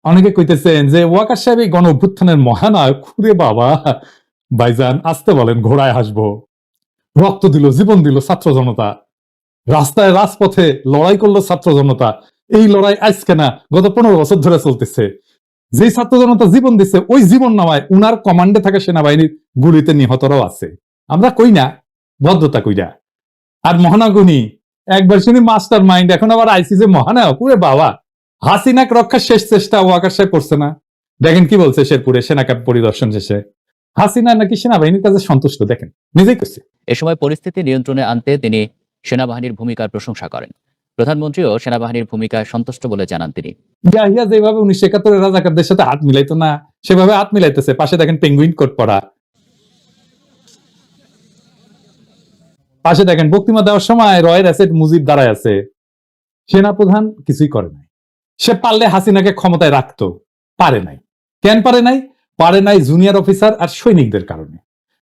অনেকে কইতেছেন যে ওয়াকার সাহেব এই গণ অভ্যুত্থানের মহানায়ক। খুরে বাবা, ভাইজান আসতে বলেন, ঘোড়ায় হাসবো। রক্ত দিল, জীবন দিল ছাত্র জনতা, রাস্তায় রাজপথে লড়াই করলো ছাত্র জনতা। এই লড়াই আজকে না, গত 15 বছর ধরে চলতেছে। যে ছাত্র জনতা জীবন দিচ্ছে, ওই জীবন নামায় উনার কমান্ডে থাকা সেনাবাহিনীর গুলিতে নিহতরাও আছে। আমরা কই না ভদ্রতা কইরা। আর মহানাগুনি একবার শুনি মাস্টার মাইন্ড, এখন আবার আইসি যে মহানায়ক। ওরে বাবা, হাসিনাক রক্ষার শেষ চেষ্টা ওয়াকার সাহেব করছে না। দেখেন কি বলছে শেরপুরে সেনা ক্যাম্প পরিদর্শন শেষে, হাসিনা নাকি সেনাবাহিনীর কাছে সন্তুষ্ট। দেখেন নিজেই করছে। এ সময় পরিস্থিতি নিয়ন্ত্রণে আনতে তিনি সেনাবাহিনীর ভূমিকার প্রশংসা করেন। প্রধানমন্ত্রীও সেনাবাহিনীর ভূমিকায় সন্তুষ্ট বলে জানান তিনি। ইয়াহিয়া যেভাবে 1971 রাজাকারদের সাথে হাত মিলাইতো না, সেভাবে হাত মিলাইতেছে। পাশে দেখেন পেঙ্গুইন কোট পরা, পাশে দেখেন বক্তৃতা দেওয়ার সময় রয়ের অ্যাসেট মুজিব দাঁড়ায় আছে। সেনাপ্রধান কিছুই করে নাই। সে পারলে হাসিনাকে ক্ষমতায় রাখতো, পারে নাই। কেন পারে নাই? পারে নাই জুনিয়র অফিসার আর সৈনিকদের কারণে।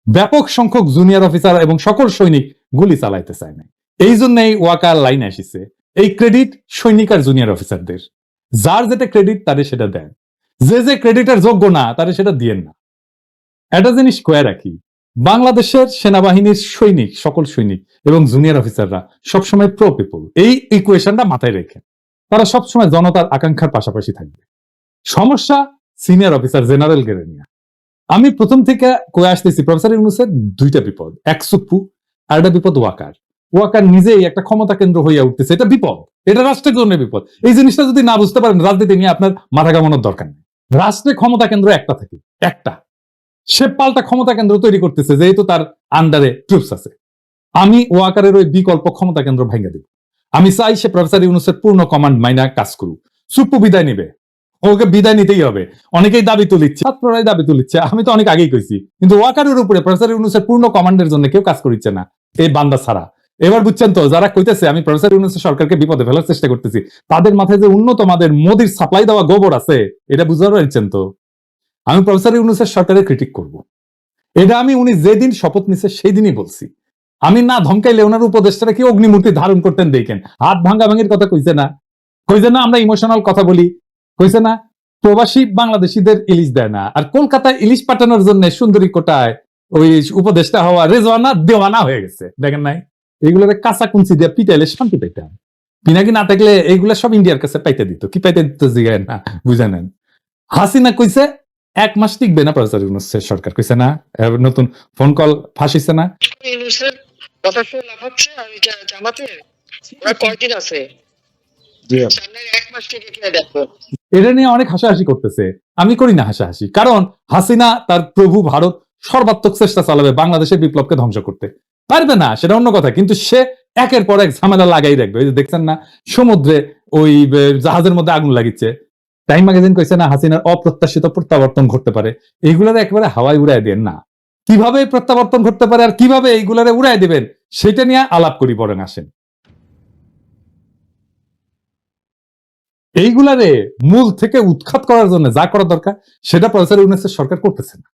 ব্যাপক সংখ্যক জুনিয়র অফিসার এবং সকল সৈনিক গুলি চালাইতে চায় না। এই জন্যই ওয়াকার লাইন আসিছে, এই ক্রেডিট সৈনিক আর জুনিয়র অফিসারদের। যার যেটা ক্রেডিট তারে সেটা দেন, যে ক্রেডিটের যোগ্য না তারে সেটা দিয়েন না। একটা জিনিস কয়ে রাখি, বাংলাদেশের সেনাবাহিনীর সৈনিক, সকল সৈনিক এবং জুনিয়র অফিসাররা সবসময় প্রো পিপল। এই ইকুয়েশনটা মাথায় রেখে তারা সবসময় জনতার আকাঙ্ক্ষার পাশাপাশি থাকবে। সমস্যা সিনিয়র অফিসার জেনারেল গেরে নিয়ে। আমি প্রথম থেকে কয়ে আসতেছি, প্রফেসর ইউনূসের দুইটা বিপদ, এক সুপ্পু আর একটা বিপদ ওয়াকার। ওয়াকার নিজেই একটা ক্ষমতা কেন্দ্র হইয়া উঠতেছে, এটা বিপদ, এটা রাষ্ট্রের জন্য বিপদ। এই জিনিসটা যদি না বুঝতে পারেন, রাজনীতি নিয়ে আপনার মাথা কামানোর দরকার নেই। রাষ্ট্রে ক্ষমতা কেন্দ্র একটা থাকে, একটা। সে পাল্টা ক্ষমতা কেন্দ্র তৈরি করতেছে, যেহেতু তার আন্ডারে ট্রুপস আছে। আমি ওয়াকারের ওই বিকল্প ক্ষমতা কেন্দ্র ভেঙে দিব। আমি চাই সে প্রফেসর ইউনূসের পূর্ণ কমান্ড মাইনা কাজ করুক। সুপ্পু বিদায় নিবে, ওকে বিদায় নিতেই হবে। অনেকেই দাবি তুলিচ্ছে, ছাত্ররাই দাবি তুলিচ্ছে, আমি তো অনেক আগেই কইছি। কিন্তু ওয়াকারের উপরে প্রফেসর ইউনূসের পূর্ণ কমান্ডের জন্য কেউ কাজ করিচ্ছে না, এই বান্দা ছাড়া। এবার বুঝছেন তো, যারা কইতেছে আমি প্রফেসর ইউনূসের সরকারকে বিপদে ফেলার চেষ্টা করতেছি, তাদের মাথায় যে উন্নত মাদের মোদির সাপ্লাই দেওয়া গোবর আছে, এটা বুঝতে পারছেন তো। আমি প্রফেসর ইউনূসের সরকারের ক্রিটিক করব, এটা আমি উনি যেদিন শপথ নিছে সেই দিনই বলছি। আমি না ধমকাইলে ওনার উপদেষ্টারা কি অগ্নিমূর্তি ধারণ করতেন দেখেন। হাত ভাঙ্গা ভাঙির কথা কইছে না, কইছে না আমরা ইমোশনাল কথা বলি, কইছে না প্রবাসী বাংলাদেশিদের ইলিশ দেয় না, আর কলকাতায় ইলিশ পাঠানোর জন্য সুন্দরী কোটায় ওই উপদেষ্টা হওয়া রেজওয়ানা দেওয়ানা হয়ে গেছে। দেখেন নাই, এইগুলোর কাঁচা কুঞ্চি দিয়ে পিটাইলে শান্তি পাইতাম। পিনাকি না থাকলে এইগুলা সব ইন্ডিয়ার কাছে পাইতে দিত। কি পাইতে দিত জিগায় না, বুঝে নেন। হাসিনা কইছে 1 মাস টিকবে না প্রফেসর ইউনূসের সরকার, কইছে না। নতুন ফোন কল ফাঁসিছে না। ইউনূসের কথা শুনে লাফাচ্ছে আর এটা জামাতে ওরা কয়দিন আছে, সামনে 1 মাস থেকে কিনা দেখো। এটা নিয়ে অনেক হাসাহাসি করতেছে, আমি করি না হাসাহাসি। কারণ হাসিনা তার প্রভু ভারত সর্বাত্মক চেষ্টা চালাবে বাংলাদেশের বিপ্লবকে ধ্বংস করতে। পারবে না সেটা অন্য কথা, কিন্তু সে একের পর এক ঝামেলা লাগাই রাখবে। ওই যে দেখছেন না সমুদ্রে ওই জাহাজের মধ্যে আগুন লাগিচ্ছে। টাইম ম্যাগাজিন কইছে না হাসিনার অপ্রত্যাশিত প্রত্যাবর্তন ঘটতে পারে। এইগুলার একেবারে হাওয়ায় উড়াই দেন না। কিভাবে প্রত্যাবর্তন ঘটতে পারে আর কিভাবে এইগুলারে উড়াই দিবেন, সেটা নিয়ে আলাপ করি বরং আসেন। এইগুলারে মূল থেকে উৎখাত করার জন্য যা করা দরকার সেটা প্রফেসর ইউনূসের সরকার করতেছে না।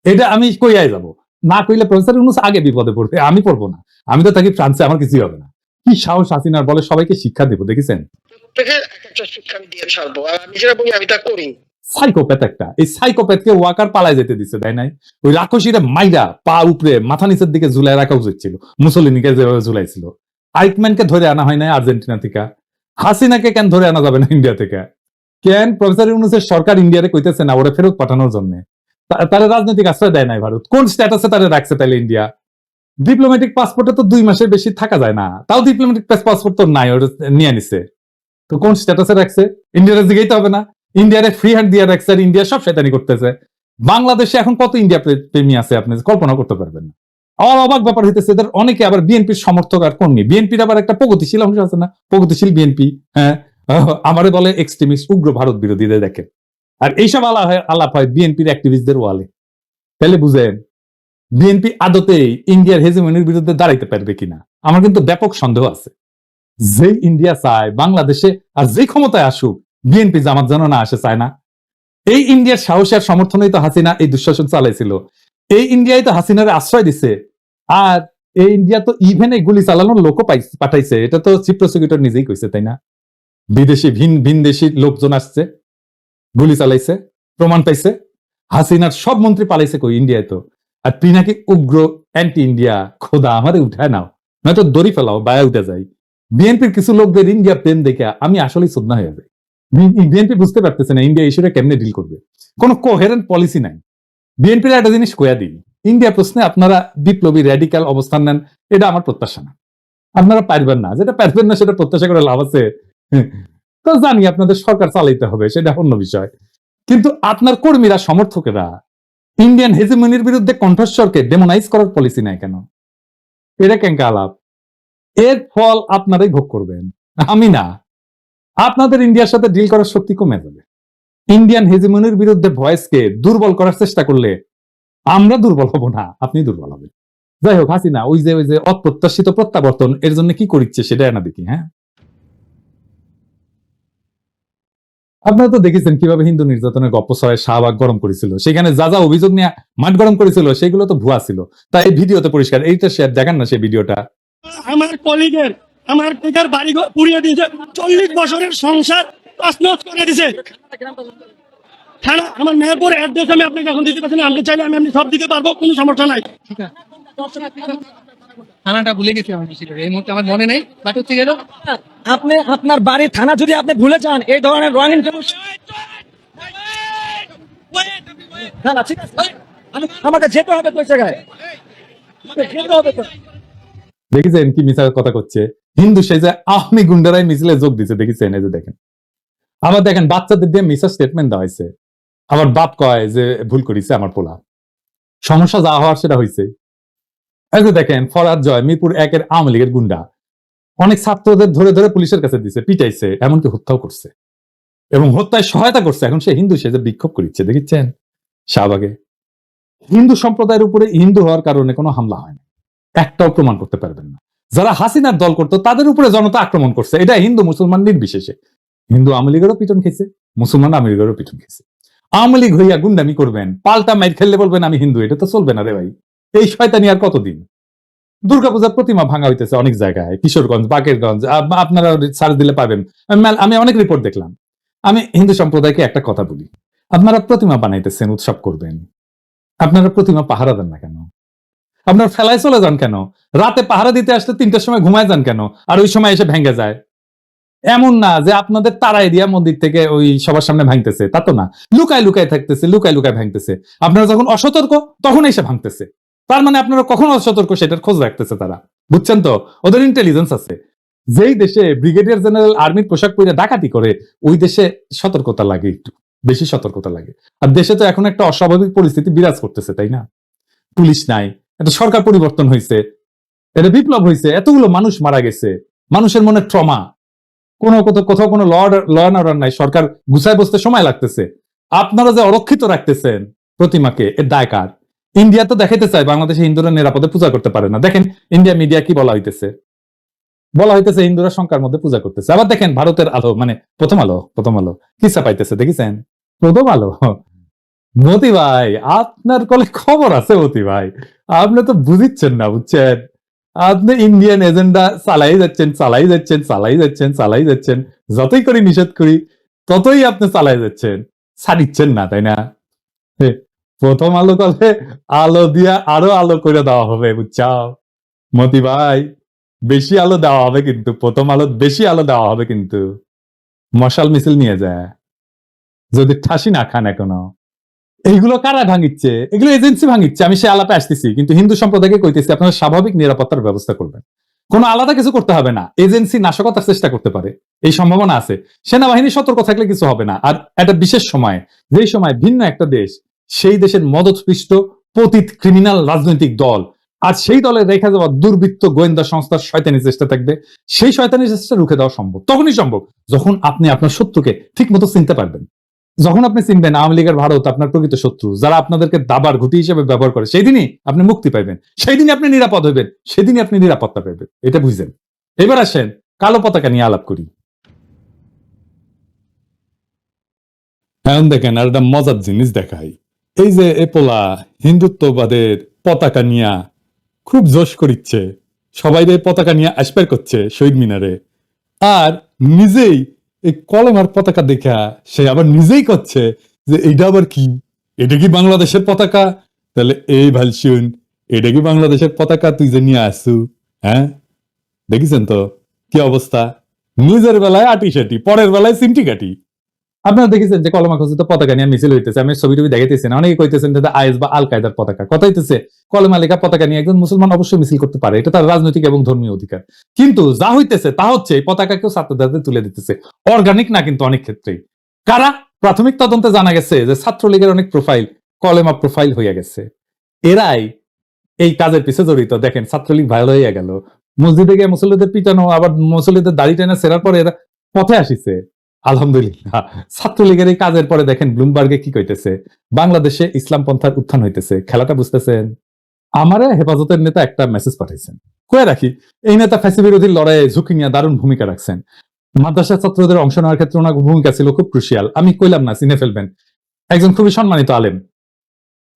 এটা আমি কইয়াই যাব, না কইলে প্রফেসর ইউনূস আগে বিপদে পড়বে, আমি পড়বো না। আমি তো থাকি ফ্রান্সে, আমার কিছুই হবে না। কি সাহস হাসিনার, বলে সবাইকে শিক্ষা দেবো, দেখেছেন। প্রত্যেকের একটা শিক্ষা আমি দিয়ে ছাড়বো, আর আমি যেটা বলি আমি তা করি। সাইকোপ্যাথ একটা, এই সাইকোপ্যাথকে ওয়াকার পালায় যেতে দিচ্ছে, তাই নাই? ওই রাক্ষসীরা মাইরা পা উপরে মাথা নিচের দিকে ঝুলাই রাখা উচিত ছিল, মুসলিনীকে যেভাবে ঝুলাইছিল। আইকম্যানকে ধরে আনা হয় নাই আর্জেন্টিনা থেকে, হাসিনাকে কেন ধরে আনা যাবে না ইন্ডিয়া থেকে? কেন প্রফেসর ইউনূসের সরকার ইন্ডিয়ারে কইতেছে না ওরা ফেরত পাঠানোর জন্য? তারা রাজনৈতিক আশ্রয় দেয় নাই ভারত, কোন স্ট্যাটাসে তারা রাখছে তাহলে ইন্ডিয়া? ডিপ্লোম্যাটিক পাসপোর্টে তো 2 মাসের বেশি থাকা যায় না, তাও ডিপ্লোম্যাটিক পাসপোর্ট তো নাই, ওটা নিয়ে নিছে। তো কোন স্ট্যাটাসে রাখছে? ইন্ডিয়ারে জিগাইতে হবে না? ইন্ডিয়ারে ফ্রি হ্যান্ড দিয়ে রাখছে, আর ইন্ডিয়া সব শয়তানি করতেছে। বাংলাদেশে এখন কত ইন্ডিয়া প্রেমী আছে আপনি কল্পনা করতে পারবেন না। আমার অবাক ব্যাপার হইতেছে, এদের অনেকে আবার বিএনপির সমর্থক আর কর্মী। বিএনপির আবার একটা প্রগতিশীল অংশ আছে না, প্রগতিশীল বিএনপি। হ্যাঁ, আমারে বলে এক্সট্রিমিস্ট, উগ্র ভারত বিরোধীদের দেখে। আর এইসব আলাপ হয় বিএনপির অ্যাক্টিভিস্টদের ওয়ালে। তাহলে বুঝেন বিএনপি আদতেই ইন্ডিয়ার হেজেমনির বিরুদ্ধে দাঁড়াইতে পারবে কিনা। আমার কিন্তু ব্যাপক সন্দেহ আছে। যে ইন্ডিয়া চায় বাংলাদেশে আর যে ক্ষমতায় আসুক, বিএনপি জামাত যেন না আসে, চায় না। এই ইন্ডিয়ার সাহসী আর সমর্থনেই তো হাসিনা এই দুঃশাসন চালাইছিল। এই ইন্ডিয়াই তো হাসিনার আশ্রয় দিছে। আর এই ইন্ডিয়া তো ইভেন এই গুলি চালানোর লোকও পাঠাইছে, এটা তো চিফ প্রসিকিউটর নিজেই কইছে, তাই না? বিদেশি ভিন দেশি লোকজন আসছে। গুলি চালাইছে, প্রমাণ পাইছে। হাসিনার সব মন্ত্রী পালাইছে কই, ইন্ডিয়ায় তো। আর পিনাকি উগ্র অ্যান্টি ইন্ডিয়া, খোদা আমারে উঠায় নাও, নয়তো দড়ি ফেলাও, বায়া উঠে যাই। বিএনপির কিছু লোকদের ইন্ডিয়া প্রেম দেখে আমি আসলেই শ্রদ্ধা হয়ে যাই। বিএনপি বুঝতে পারতেছে না ইন্ডিয়া ইস্যুটা কেমনে ডিল করবে, কোনো কোহেরেন্ট পলিসি নাই। বিএনপির একটা জিনিস কয়া দিই, ইন্ডিয়া প্রশ্নে আপনারা বিপ্লবী র্যাডিক্যাল অবস্থান নেন, এটা আমার প্রত্যাশা না। আপনারা পারবেন না, যেটা পারবেন না সেটা প্রত্যাশা করে লাভ আছে? তো জানি আপনাদের সরকার চালাইতে হবে, সেটা অন্য বিষয়। কিন্তু আপনার কর্মীরা, সমর্থকেরা ইন্ডিয়ান হেজিমনির বিরুদ্ধে কণ্ঠস্বরকে ডেমোনাইজ করার পলিসি নাই কেন? এটা কেঙ্কা আলাপ? এর ফল আপনারাই ভোগ করবেন, আমি না। আপনাদের ইন্ডিয়ার সাথে ডিল করার শক্তি কমে যাবে। ইন্ডিয়ান হেজিমনির বিরুদ্ধে ভয়েসকে দুর্বল করার চেষ্টা করলে আমরা দুর্বল হব না, আপনি দুর্বল হবেন। যাই হোক, হাসিনা ওই যে অপ্রত্যাশিত প্রত্যাবর্তন, এর জন্য কি করিচ্ছে সেটা না দেখি। হ্যাঁ, আপনারা তো দেখেছেন কিভাবে হিন্দু নির্যাতনের গপ্প ছড়ায় শাহবাগ গরম করেছিল, সেখানে যা যা অভিযোগ নিয়ে মাঠ গরম করেছিল সেগুলো তো ভুয়া ছিল। তাই এই ভিডিওতে পরিষ্কার, এইটা শেয়ার দেখান না সেই ভিডিওটা। আমার কলিগের আমার পিতার বাড়ি পুড়িয়ে দিয়েছে, 40 বছরের সংসার তছনছ করে দিয়েছে। থানা আমার মেহেরপুর অ্যাড্রেস আমি আপনাকে এখন দিতে পারছি না, আপনি চাইলে আমি সব দিতে পারবো, কোনো সমস্যা নাই। থানাটা ভুলে গেছি আমি, এই মুহূর্তে আমার মনে নেই, বাট হচ্ছে গেল আপনি আপনার বাড়ির থানা যদি আপনি ভুলে যান, এই ধরনের রঙিন ঠিক আছে, আমাকে যেতে হবে তো জায়গায়, যেতে হবে তো। দেখেছেন কি মিছা কথা করছে? হিন্দু সে যে আওয়ামী গুন্ডারাই মিছিলে যোগ দিচ্ছে, দেখেছেন? এই যে দেখেন, আবার দেখেন বাচ্চাদের দিয়ে মিছা স্টেটমেন্ট দেওয়া হয়েছে। আবার বাপ কয় যে ভুল করেছে আমার পোলা, সমস্যা যা হওয়ার সেটা হয়েছে। এই যে দেখেন ফরহাদ জয়, মিরপুর 1-এর আওয়ামী লীগের গুন্ডা, অনেক ছাত্রদের ধরে ধরে পুলিশের কাছে দিছে, পিটাইছে, এমনকি হত্যাও করছে এবং হত্যায় সহায়তা করছে। এখন সে হিন্দু, সে যে বিক্ষোভ করিচ্ছে, দেখেছেন? শাহবাগে হিন্দু সম্প্রদায়ের উপরে হিন্দু হওয়ার কারণে কোনো হামলা হয় না, একটাও প্রমাণ করতে পারবেন না। যারা হাসিনার দল করতো তাদের উপরে জনতা আক্রমণ করছে, এটা হিন্দু মুসলমান নির্বিশেষে। হিন্দু আওয়ামী লীগেরও পিটন খেয়েছে, মুসলমান আওয়ামী লীগেরও পিটন খেয়েছে। আওয়ামী লীগ হইয়া গুন্ডামি করবেন, পাল্টা মাইর খেললে বলবেন আমি হিন্দু, এটা তো চলবে না রে ভাই। এই শয়তানি আর কতদিন? দুর্গাপূজার প্রতিমা ভাঙা হইতেছে অনেক জায়গায়, কিশোরগঞ্জ, বাকেরগঞ্জ, আপনারা সার্চ দিলে পাবেন। আমি অনেক রিপোর্ট দেখলাম। আমি হিন্দু সম্প্রদায়কে একটা কথা বলি, আপনারা প্রতিমা বানাইতেছেন, উৎসব করবেন, আপনারা প্রতিমা পাহারা দেন না কেন? আপনার ফেলায় চলে যান কেন? রাতে পাহারা দিতে আসলে 3টার সময় ঘুমায় যান কেন, আর ওই সময় এসে ভেঙে যায়? এমন না যে আপনাদের তারাই দিয়া মন্দির থেকে ওই সবার সামনে ভাঙতেছে, তা তো না। লুকায় লুকায় থাকতেছে, লুকায় লুকায় ভাঙতেছে। আপনারা যখন অসতর্ক তখন এসে ভাঙতেছে। তার মানে আপনারা কখন অসতর্ক সেটার খোঁজ রাখতেছে তারা, বুঝছেন তো? ওদের ইন্টেলিজেন্স আছে। যেই দেশে ব্রিগেডিয়ার জেনারেল আর্মির পোশাক পরে ডাকাতি করে, ওই দেশে সতর্কতা লাগে, একটু বেশি সতর্কতা লাগে। আর দেশে তো এখন একটা অস্বাভাবিক পরিস্থিতি বিরাজ করতেছে, তাই না? পুলিশ নাই, একটা সরকার পরিবর্তন হয়েছে, এটা বিপ্লব হয়েছে, এতগুলো মানুষ মারা গেছে, মানুষের মনে ট্রমা, কোথাও কোনো ল অ্যান্ড অর্ডার নাই, সরকার গুছায় বসতে সময় লাগতেছে। আপনারা যে অরক্ষিত রাখতেছেন প্রতিমাকে, এর দায় কার? ইন্ডিয়া তো দেখাইতে চায় বাংলাদেশে হিন্দুরা নিরাপদে পূজা করতে পারে না। দেখেন ইন্ডিয়া মিডিয়া কি বলা হইতেছে, হিন্দুরা শঙ্কার মধ্যে পূজা করতেছে। আবার দেখেন ভারতের আলো, মানে প্রথম আলো কি চাপাইতেছে, দেখেছেন? প্রথম আলো। মতি ভাই, আপনার কলে খবর আছে মতি ভাই, আপনি তো বুঝিচ্ছেন না, বুঝছেন? আপনি ইন্ডিয়ান এজেন্ডা চালাই যাচ্ছেন, যতই করি নিষেধ করি ততই আপনি চালাই যাচ্ছেন, ছাড়িচ্ছেন না, তাই না? প্রথম আলো কলে আলো দিয়া আরো আলো করে দেওয়া হবে, বুঝছাও মতি ভাই? বেশি আলো দেওয়া হবে কিন্তু, প্রথম আলো বেশি আলো দেওয়া হবে কিন্তু। মশাল মিছিল নিয়ে যায়, যদি ঠাসি না খান এখনো। এইগুলো কারা ভাঙিচ্ছে? এগুলো এজেন্সি ভাঙিচ্ছে। আমি সে আলাপে আসতেছি, কিন্তু হিন্দু সম্প্রদায়কে কইতেছি আপনারা স্বাভাবিক নিরাপত্তার ব্যবস্থা করবেন, কোনো আলাদা কিছু করতে হবে না। এজেন্সি নাশকতার চেষ্টা করতে পারে, এই সম্ভাবনা আছে। সেনাবাহিনী সতর্ক থাকলে কিছু হবে না। আর একটা বিশেষ সময়, যেই সময় ভিন্ন একটা দেশ, সেই দেশের মদতপৃষ্ট পতিত ক্রিমিনাল রাজনৈতিক দল আর সেই দলের রেখা যাওয়া দুর্বৃত্ত গোয়েন্দা সংস্থার শয়তানি চেষ্টা থাকবে, সেই শয়তানি চেষ্টা রুখে দেওয়া সম্ভব। তখনই সম্ভব যখন আপনি আপনার শত্রুকে ঠিক মতো চিনতে পারবেন। যখন আপনি চিনবেন আওয়ামী লীগের ভারত আপনার প্রকৃত শত্রু, যারা আপনাদেরকে দাবার ঘুঁটি হিসেবে ব্যবহার করে, সেই দিনই আপনি মুক্তি পাইবেন, সেই দিনই আপনি নিরাপদ হইবেন, সেদিনই আপনি নিরাপত্তা পাইবেন। এটা বুঝছেন? এবার আসেন কালো পতাকা নিয়ে আলাপ করি। এখন দেখেন আর একটা মজার জিনিস দেখাই। এই যে এপোলা হিন্দুত্ববাদের পতাকা নিয়ে খুব জোশ করিচ্ছে, সবাই পতাকা নিয়ে আসপার করছে শহীদ মিনারে, আর নিজেই এই কলেমার পতাকা দেখা সে আবার নিজেই করছে যে এটা আবার কি, এটা কি বাংলাদেশের পতাকা? তাহলে এই ভাল শুন, এটা কি বাংলাদেশের পতাকা তুই যে নিয়ে আসছু? হ্যাঁ, দেখেছেন তো কি অবস্থা? নিজের বেলায় আটি সাটি, পরের বেলায় সিমটি কাটি। আপনারা দেখেছেন যে কলমা খচিত পতাকা নিয়ে মিছিল হইতেছে, আমি ছবি টবি দেখাইতেছি না, অনেকে কইতেছেন যে আইএস বা আল কায়দার পতাকা। কথা হইতেছে কলমা লেখা পতাকা নিয়ে একজন মুসলমান অবশ্যই মিছিল করতে পারে, এটা তার রাজনৈতিক এবং ধর্মীয় অধিকার। কিন্তু যা হইতেছে তা হচ্ছে এই পতাকাকেও ছাত্রদের হাতে তুলে দিতেছে, অর্গানিক না কিন্তু অনেক ক্ষেত্রেই। কারা? প্রাথমিক তদন্তে জানা গেছে যে ছাত্রলীগের অনেক প্রোফাইল কলেমা প্রোফাইল হইয়া গেছে, এরাই এই কাজের পিছে জড়িত। দেখেন ছাত্রলীগ ভাইরাল হইয়া গেল, মসজিদে গিয়ে মুসল্লিদের পিটানো, আবার মুসল্লিদের দাড়ি টেনে সেরার পরে এরা পথে আসিছে। আলহামদুলিল্লাহ, ছাত্রলীগের এই কাজের পরে দেখেন ব্লুমবার্গে কি কইতেছে, বাংলাদেশে ইসলাম পন্থার উত্থান হইতেছে। খেলাটা বুঝতেছেন? আমারে হেফাজতের নেতা একটা মেসেজ পাঠাইছেন, কয়ে রাখি এই নেতা ফ্যাসি বিরোধী লড়াইয়ে ঝুঁকি নিয়ে দারুণ ভূমিকা রাখছেন, মাদ্রাসা ছাত্রদের অংশ নেওয়ার ক্ষেত্রে ওনার ভূমিকা ছিল খুব ক্রুশিয়াল। আমি কইলাম না, চিনে ফেলবেন, একজন খুবই সম্মানিত আলেম।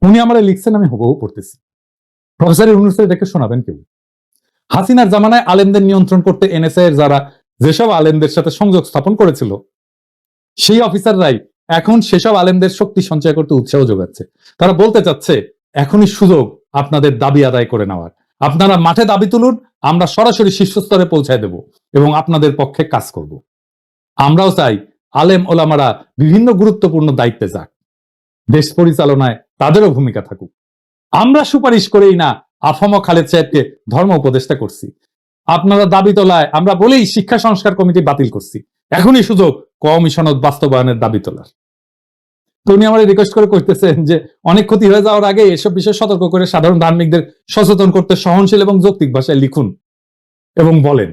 উনি আমারে লিখছেন, আমি হুবহু পড়তেছি। প্রফেসর ইউনূস এটাকে শোনাবেন কেউ? হাসিনার জামানায় আলেমদের নিয়ন্ত্রণ করতে এনএসআই এর যারা যেসব আলেমদের সাথে সংযোগ স্থাপন করেছিল, সেই অফিসাররাই এখন সেসব আলেমদের শক্তি সঞ্চয় করতে উৎসাহ যোগাচ্ছে। তারা বলতে চাচ্ছে এখনই সুযোগ আপনাদের দাবি আদায় করে নেওয়ার, আপনারা মাঠে দাবি তুলুন, আমরা সরাসরি শীর্ষস্তরে পৌঁছায় দেব এবং আপনাদের পক্ষে কাজ করব। আমরাও চাই আলেম ওলামারা বিভিন্ন গুরুত্বপূর্ণ দায়িত্বে যাক, দেশ পরিচালনায় তাদেরও ভূমিকা থাকুক। আমরা সুপারিশ করেই না আফম খালেদ সাহেবকে ধর্ম উপদেষ্টা করছি, আপনারা দাবি তোলায় আমরা বলেই শিক্ষা সংস্কার কমিটি বাতিল করছি। এখনই সুযোগ কমিশনত বাস্তবায়নের দাবি তোলার। তো উনি আমার রিকোয়েস্ট করে কইতেছেন যে অনেক ক্ষতি হয়ে যাওয়ার আগে এসব বিষয়ে সতর্ক করে সাধারণ ধার্মিকদের সচেতন করতে সহনশীল এবং যৌক্তিক ভাষায় লিখুন এবং বলেন।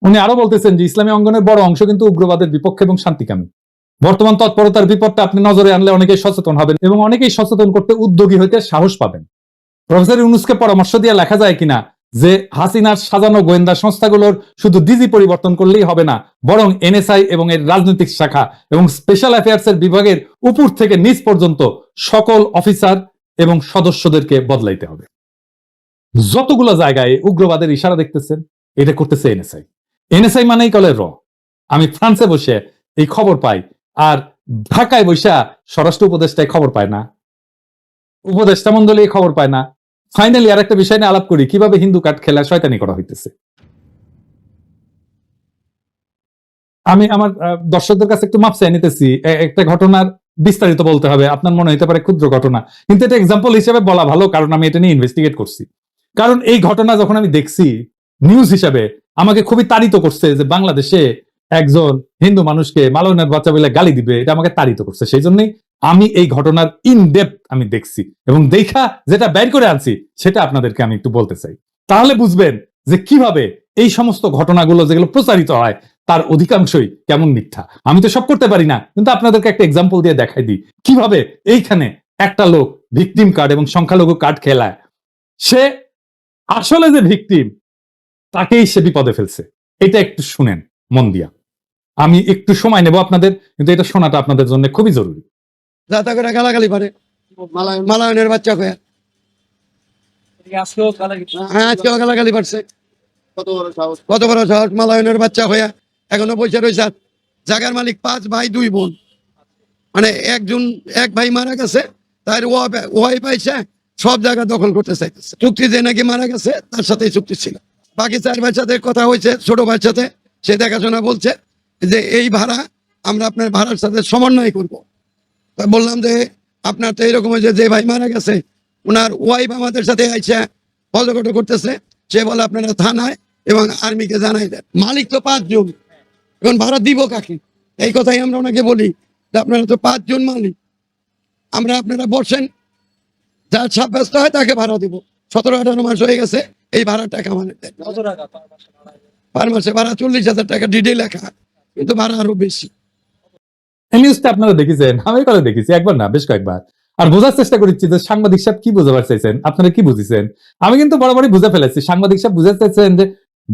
উনি আরো বলতেছেন যে ইসলামী অঙ্গনের বড় অংশ কিন্তু উগ্রবাদের বিপক্ষে এবং শান্তিকামী। বর্তমান তৎপরতার বিপদটা আপনি নজরে আনলে অনেকেই সচেতন হবেন এবং অনেকেই সচেতন করতে উদ্যোগী হইতে সাহস পাবেন। প্রফেসর ইউনূসকে পরামর্শ দিয়ে লেখা যায় কিনা যে হাসিনার সাজানো গোয়েন্দা সংস্থাগুলোর শুধু ডিজি পরিবর্তন করলেই হবে না, বরং এনএসআই এবং এর রাজনৈতিক শাখা এবং স্পেশাল অ্যাফেয়ার্স এর বিভাগের উপর থেকে নিচ পর্যন্ত সকল অফিসার এবং সদস্যদেরকে বদলাইতে হবে। যতগুলো জায়গায় উগ্রবাদের ইশারা দেখতেছেন, এটা করতেছে এনএসআই। এনএসআই মানেই কলে র। আমি ফ্রান্সে বসে এই খবর পাই, আর ঢাকায় বসে স্বরাষ্ট্র উপদেষ্টায় খবর পায় না, উপদেষ্টা মন্ডলী খবর পায় না। ফাইনালি আর একটা বিষয় নিয়ে আলাপ করি, কিভাবে হিন্দু কার্ড খেলা শয়তানি করা হইতেছে। আমি আমার দর্শকদের কাছে একটু মাপ চাই নিতেছি, একটা ঘটনার বিস্তারিত বলতে হবে, আপনার মনে হতে পারে ক্ষুদ্র ঘটনা, কিন্তু এটা এক্সাম্পল হিসেবে বলা ভালো, কারণ আমি এটা নিয়ে ইনভেস্টিগেট করছি। কারণ এই ঘটনা যখন আমি দেখছি নিউজ হিসাবে, আমাকে খুবই তাড়িত করছে যে বাংলাদেশে একজন হিন্দু মানুষকে মালয়নের বাচ্চা বলে গালি দিবে, এটা আমাকে তাড়িত করছে। সেই জন্যই আমি এই ঘটনার ইন ডেপথ আমি দেখছি এবং দেখা যেটা বের করে আনছি সেটা আপনাদেরকে আমি একটু বলতে চাই। তাহলে বুঝবেন যে কিভাবে এই সমস্ত ঘটনাগুলো যেগুলো প্রচারিত হয় তার অধিকাংশই কেমন মিথ্যা। আমি তো সব করতে পারি না, কিন্তু আপনাদেরকে একটা এক্সাম্পল দিয়ে দেখাই দিই কিভাবে এইখানে একটা লোক ভিকটিম কার্ড এবং সংখ্যালঘু কার্ড খেলায়, সে আসলে যে ভিকটিম তাকেই সে বিপদে ফেলছে। এটা একটু শুনেন মন দিয়া। আমি একটু সময় নেব আপনাদের, কিন্তু এটা শোনাটা আপনাদের জন্য খুবই জরুরি। যাতা করে গালাগালি পারে মালায়নের বাচ্চা হয়ে, হ্যাঁ আজকেও গালাগালি পারছে। কত বড় সাহস মালায়নের বাচ্চা হয়ে এখনো পয়সা রয়েছে। জায়গার মালিক 5 ভাই 2 বোন, মানে এক ভাই মারা গেছে, তার ওয়াই পাইছে সব জায়গা দখল করতে চাইতেছে। চুক্তি যে নাকি মারা গেছে তার সাথে চুক্তি ছিল। বাকি 4 ভাইয়ের সাথে কথা হয়েছে, ছোট ভাইয়ের সাথে, সে দেখাশোনা বলছে যে এই ভাড়া আমরা আপনার ভাড়ার সাথে সমন্বয় করবো। বললাম যে আপনার তো এরকম হয়েছে, যে ভাই মারা গেছে ওনার ওয়াইফ আমাদের সাথে আইসা হজগট করতেছে, সে বলে আপনারা থানায় এবং আর্মিকে জানাই দেন। মালিক তো 5 জন, এখন ভাড়া দিব কাকে? এই কথাই আমরা ওনাকে বলি যে আপনারা তো 5 জন মালিক, আপনারা বসেন, যার সাব্যস্ত হয় তাকে ভাড়া দিব। 17-18 মাস হয়ে গেছে, এই ভাড়া টাকা মানে পার মাসে ভাড়া 40,000 টাকা ডিডে লেখা, কিন্তু ভাড়া আরো বেশি। এই নিউজটা আপনারা দেখেছেন, আমি কলে দেখেছি, একবার না বেশ কয়েকবার, আর বোঝার চেষ্টা করেছি যে সাংবাদিক সাহেব কি বোঝাবার চাইছেন, আপনারা কি বুঝেছেন। আমি কিন্তু বরাবরই বুঝে ফেলেছি, সাংবাদিক সাহেব বুঝতে চাইছেন যে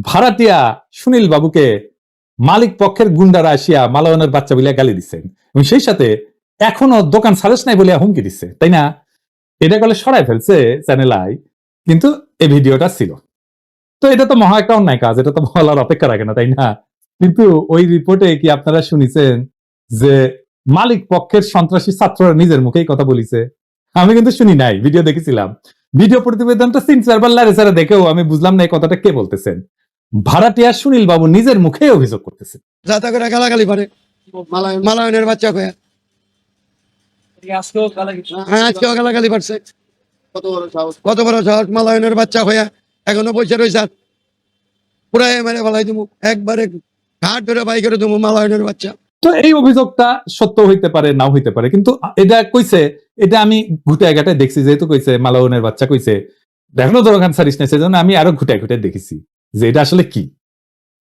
ভাড়াটিয়া সুনীল বাবুকে মালিক পক্ষের গুন্ডারা আসিয়া মালায়নের বাচ্চা বলিয়া গালি দিচ্ছেন এবং সেই সাথে এখনো দোকান সারেস নাই বলিয়া হুমকি দিচ্ছে, তাই না? এটা কলে সরাই ফেলছে চ্যানেল আই, কিন্তু এই ভিডিওটা ছিল। তো এটা তো মহা একটা অন্যায় কাজ, এটা তো বলার অপেক্ষা রাখে না, তাই না? কিন্তু ওই রিপোর্টে কি আপনারা শুনেছেন যে মালিক পক্ষের সন্ত্রাসী ছাত্ররা নিজের মুখেই কথা বলিছে? আমি কিন্তু শুনি নাই, ভিডিও দেখেছিলাম। ভিডিও প্রতিবেদনটা সিনসার লারে সারা দেখেও আমি বুঝলাম না এই কথাটা কে বলতেছেন। ভাড়াটিয়া সুনীল বাবু নিজের মুখে অভিযোগ করতেছেন। যাতা করে গালাগালি পারে মালায়নের বাচ্চা হয়ে। হ্যাঁ, আজকেও গালাগালি পারছে। কত বড় সাহস মালায়নের বাচ্চা হয়ে এখনো পয়সা রয়েছে। পুরাই মেরে ফেলাই দেবো একবারে, ঘাট ধরে বাই করে দেবো মালায়নের বাচ্চা। তো এই অভিযোগটা সত্য হইতে পারে, নাও হইতে পারে, কিন্তু এটা কইছে, এটা আমি ঘুটায় ঘাটায় দেখছি, যেহেতু কইছে মালাউনের বাচ্চা কইছে, দেখো দরকার সারিস না, সেজন্য আমি আরো ঘুটায় ঘুটায় দেখেছি যে এটা আসলে কি।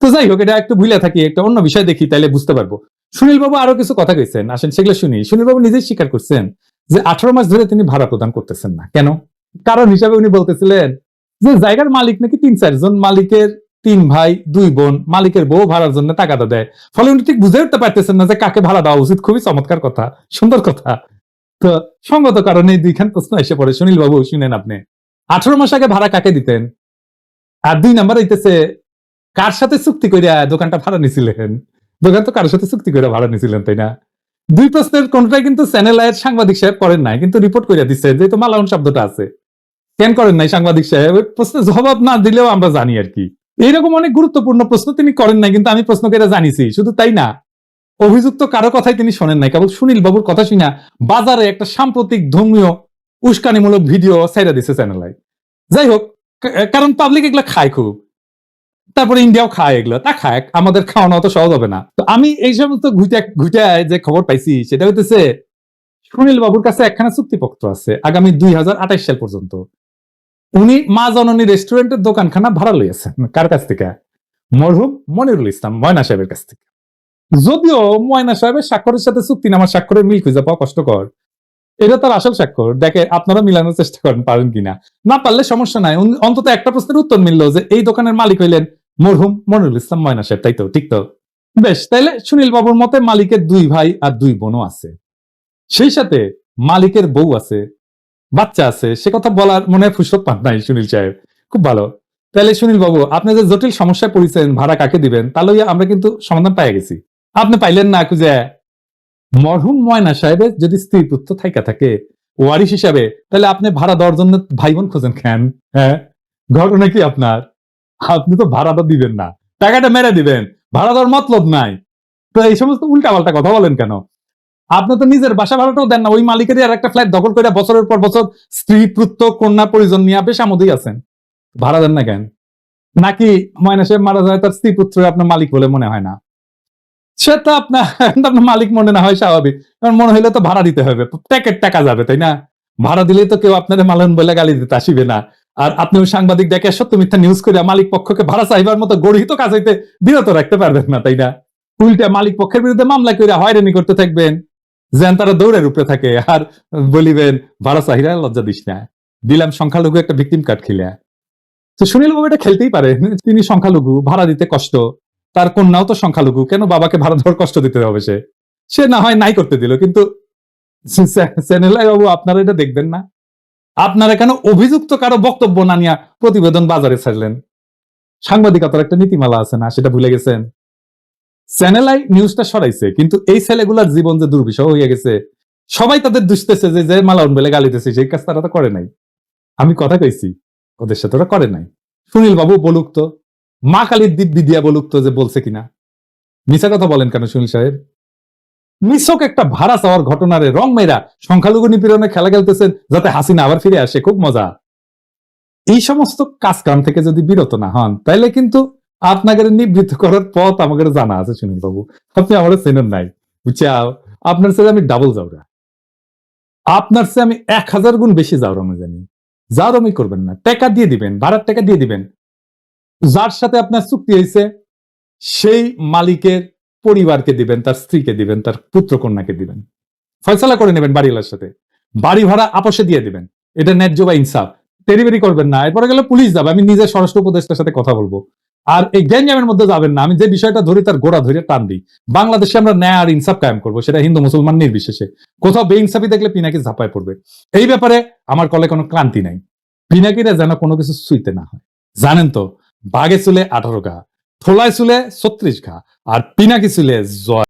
তো যাই হোক, এটা একটু ভুলে থাকি, একটা অন্য বিষয় দেখি, তাইলে বুঝতে পারবো। সুনীল বাবু আরো কিছু কথা কইছেন, আসেন সেগুলো শুনি। সুনীল বাবু নিজেই স্বীকার করছেন যে 18 মাস ধরে তিনি ভাড়া প্রদান করতেছেন না। কেন? কারণ হিসাবে উনি বলতেছিলেন যে জায়গার মালিক নাকি 3-4 জন, মালিকের 3 ভাই 2 বোন, মালিকের বউ ভাড়ার জন্য টাকাটা দেয়। ফলে উনি ঠিক বুঝে উঠতে পারতেছেন না যে কাকে ভাড়া দেওয়া উচিত। খুবই চমৎকার কথা, সুন্দর কথা। তো সঙ্গত কারণে এই দুইখান প্রশ্ন এসে পড়ে। সুনীল বাবু শুনেন, আপনি 18 মাস আগে ভাড়া কাকে দিতেন? আর 2 নাম্বার হইতেছে, কার সাথে চুক্তি করে দোকানটা ভাড়া নিছিলেন? দোকান তো কারোর সাথে চুক্তি করে ভাড়া নিছিলেন, তাই না? দুই প্রশ্নের কোনটাই কিন্তু চ্যানেল আয়ের সাংবাদিক সাহেব করেন নাই, কিন্তু রিপোর্ট করে দিচ্ছে, যেহেতু মালাউন শব্দটা আছে। কেন করেন নাই সাংবাদিক সাহেব? ওই প্রশ্নের জবাব না দিলেও আমরা জানি আর কি। এইরকম অনেক গুরুত্বপূর্ণ প্রশ্ন তিনি করেন নাই, কিন্তু আমি প্রশ্ন করে জানিছি। শুধু তাই না, অভিযুক্ত কারো কথাই তিনি শোনেন নাই, কেবল সুনীল বাবুর কথা শুনা বাজারে একটা সাম্প্রতিক ধর্মীয় উস্কানিমূলক ভিডিও ছাইড়া দিছে চ্যানেল। যাই হোক, কারণ পাবলিক এগুলা খায় খুব, তারপরে ইন্ডিয়াও খায় এগুলো, তা খায়, আমাদের খাওয়ানো অত সহজ হবে না। তো আমি এই সমস্ত ঘুটায় যে খবর পাইছি সেটা হইতেছে, সুনীল বাবুর কাছে একখানা চুক্তিপত্র আছে আগামী 2028 সাল পর্যন্ত। উনি মা জননী রেস্টুরেন্টের দোকানখানা ভাড়া লইয়াছেন। কার কাছ থেকে? মরহুম মনিরুল ইসলাম ময়না সাহেবের কাছ থেকে। যদিও ময়না সাহেবের স্বাক্ষরের সাথে চুক্তিনামার স্বাক্ষরের মিল খুঁজে পাওয়া কষ্টকর। এটা তার আসল স্বাক্ষর। দেখে আপনারা মিলানোর চেষ্টা করেন, পারেন কিনা। না পারলে সমস্যা নাই, অন্তত একটা প্রশ্নের উত্তর মিললো যে এই দোকানের মালিক হইলেন মরহুম মনিরুল ইসলাম ময়না সাহেব, তাই তো? ঠিক তো? বেশ, তাইলে সুনীল বাবুর মতে মালিকের 2 ভাই আর 2 বোনও আছে, সেই সাথে মালিকের বউ আছে, বাচ্চা আছে। সে কথা বলার মনে হয় ফুসরত পান নাই সুনীল সাহেব। খুব ভালো। তাহলে সুনীল বাবু, আপনি যে জটিল সমস্যায় পড়েছেন ভাড়া কাকে দিবেন, তা লইয়া আমরা কিন্তু সমাধান পাই গেছি। আপনি পাইলেন না খুঁজে? মরহুম ময়না সাহেবের যদি স্ত্রী পুত্র থাইকা থাকে ওয়ারিশ হিসাবে, তাহলে আপনি ভাড়া দেওয়ার জন্য ভাই বোন খোঁজেন কেন? হ্যাঁ, ঘটনা কি আপনার? আপনি তো ভাড়াটা দিবেন না, টাকাটা মেরে দিবেন, ভাড়া দেওয়ার মতলব নাই। তো এই সমস্ত উল্টাপাল্টা কথা বলেন কেন? আপনি তো নিজের বাসা ভাড়াটাও দেন না, ওই মালিকেরই আর একটা ফ্ল্যাট দখল করে বছরের পর বছর স্ত্রী পুত্র কন্যা পরিজন নিয়ে বেশ আমোদেই আছেন, ভাড়া দেন না কেন? নাকি ময়না সাহেব মারা যায়, তার স্ত্রী পুত্র আপনার মালিক বলে মনে হয় না? সে তো আপনার মালিক মনে না হয় স্বাভাবিক, কারণ মনে হইলে তো ভাড়া দিতে হবে, প্যাকেট টাকা যাবে, তাই না? ভাড়া দিলে তো কেউ আপনার মালন বলে গালি দিতে আসিবে না। আর আপনি ওই সাংবাদিক দেখে সত্য মিথ্যা নিউজ করে মালিক পক্ষকে ভাড়া চাইবার মতো গড়িত কাজ হইতে বিরত রাখতে পারবেন না, তাই না? উল্টে মালিক পক্ষের বিরুদ্ধে মামলা করে হয়রানি করতে থাকবেন, যেন তারা দৌড়ের উপরে থাকে, আর বলিবেন ভাড়া চাহিদা লজ্জা দিস না, দিলাম সংখ্যালঘু একটা ভিকটিম কার্ড খেলে। তো সুনীল বাবু এটা খেলতেই পারে, তিনি সংখ্যালঘু, ভাড়া দিতে কষ্ট, তার কন্যাও তো সংখ্যালঘু, কেন বাবাকে ভাড়া দেওয়ার কষ্ট দিতে হবে? সে না হয় নাই করতে দিল, কিন্তু চ্যানেলাই বাবু আপনারা এটা দেখবেন না? আপনারা কেন অভিযুক্ত কারো বক্তব্য না নিয়ে প্রতিবেদন বাজারে ছাড়লেন? সাংবাদিকতার একটা নীতিমালা আছে না, সেটা ভুলে গেছেন? চ্যানেলাই নিউজটা সরাইছে, কিন্তু এই ছেলেগুলার জীবন যে দুর্বিষহ হয়ে গেছে, সবাই তাদের দুষতেছে যে মালাউন বেলে গালি দিতেছে, সেই কাজ তারা তো করে নাই। আমি কথা কইছি, ওদের সাথে ওরা করে নাই। সুনীল বাবু বলুক তো, মা কালীর দিব্যি দিয়া বলুক তো যে বলছে কিনা। মিছা কথা বলেন কেন সুনীল সাহেব? মিশক একটা ভাড়া চাওয়ার ঘটনার রং মেয়েরা সংখ্যালঘু নিপীড়নে খেলা খেলতেছেন যাতে হাসিনা আবার ফিরে আসে, খুব মজা। এই সমস্ত কাজ কাম থেকে যদি বিরত না হন, তাইলে কিন্তু আপনাদের নিবৃত্ত করার পথ আমাদের জানা আছে সুনীল বাবু। আপনি আমার চেনেন নাই, বুঝছাও? আপনার চেয়ে আমি ডাবল যাওরা, আপনার চেয়ে আমি 1000 গুণ বেশি যাওরামি জানি। যাওরামি করবেন না, টাকা দিয়ে দিবেন, ভাড়ার টাকা দিয়ে দিবেন। যার সাথে আপনার চুক্তি হয়েছে সেই মালিকের পরিবারকে দিবেন, তার স্ত্রীকে দিবেন, তার পুত্র কন্যাকে দিবেন, ফয়সালা করে নেবেন বাড়িওয়ালার সাথে, বাড়ি ভাড়া আপসে দিয়ে দিবেন। এটা ন্যায্য বা ইনসাফ। তেরিবেরি করবেন না, এরপরে গেলে পুলিশ যাবে, আমি নিজের স্বরাষ্ট্র উপদেষ্টার সাথে কথা বলবো। আর এই গ্যাঞ্জামের মধ্যে যাবেন না, আমি যে বিষয়টা ধরি তার গোড়া ধরে টান দিই। বাংলাদেশে আমরা ন্যায় আর ইনসাফ কায়েম করবো, সেটা হিন্দু মুসলমান নির্বিশেষে। কোথাও বেইনসাফি দেখলে পিনাকি ঝাঁপায় পড়বে। এই ব্যাপারে আমার কলে কোনো ক্লান্তি নাই। পিনাকিরা যেন কোনো কিছু ছুঁইতে না হয়। জানেন তো, বাঘে চুলে 18 গা, থোলায় চুলে 36 ঘা আর পিনাকি চুলে জয়।